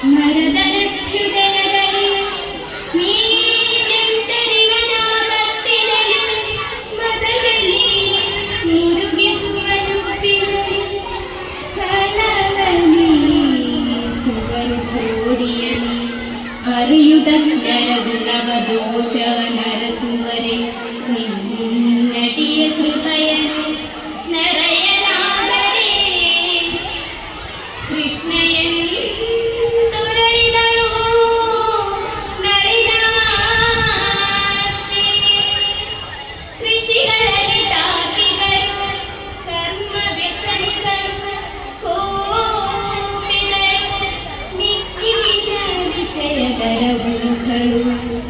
ಮರದನಭ್ಯುದಯದಲ್ಲಿ ನೀನೆಂದರಿವನ ಭಕ್ತಿನಲ್ಲಿ ಮದದಲ್ಲಿ ಮುರುಗಿಸುವನು ಪಿರುಳಿ ಕಲವಲಿ ಸುವರು ಕೋಡಿಯಲಿ ಅರಿಯುದ ನರಗುಣವ ದೋಷವ ನರಸುವರೆ ನಿನ್ನಟಿಯ ಕೃಪೆಯನ್ನು ನರಯಲಾಗದೆ ಕೃಷ್ಣೆಯಂದುರೈದಳು ನಳಿನಾಕ್ಷಿ ಕೃಷಿಗಳಲ್ಲಿ ತಾರ್ಕಿಗಳು ಕರ್ಮ ವ್ಯಸನಿಗಳು ಕೋಪಿದರು ಮಿಕ್ಕಿನ ವಿಷಯದರ ಮುಖಗಳು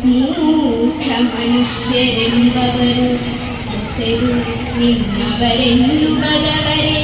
ಮೂಢ ಮನುಷ್ಯರೆಂಬವರು ಹೆಸರು ನಿನ್ನವರೆನ್ನು ಬಗವರೆ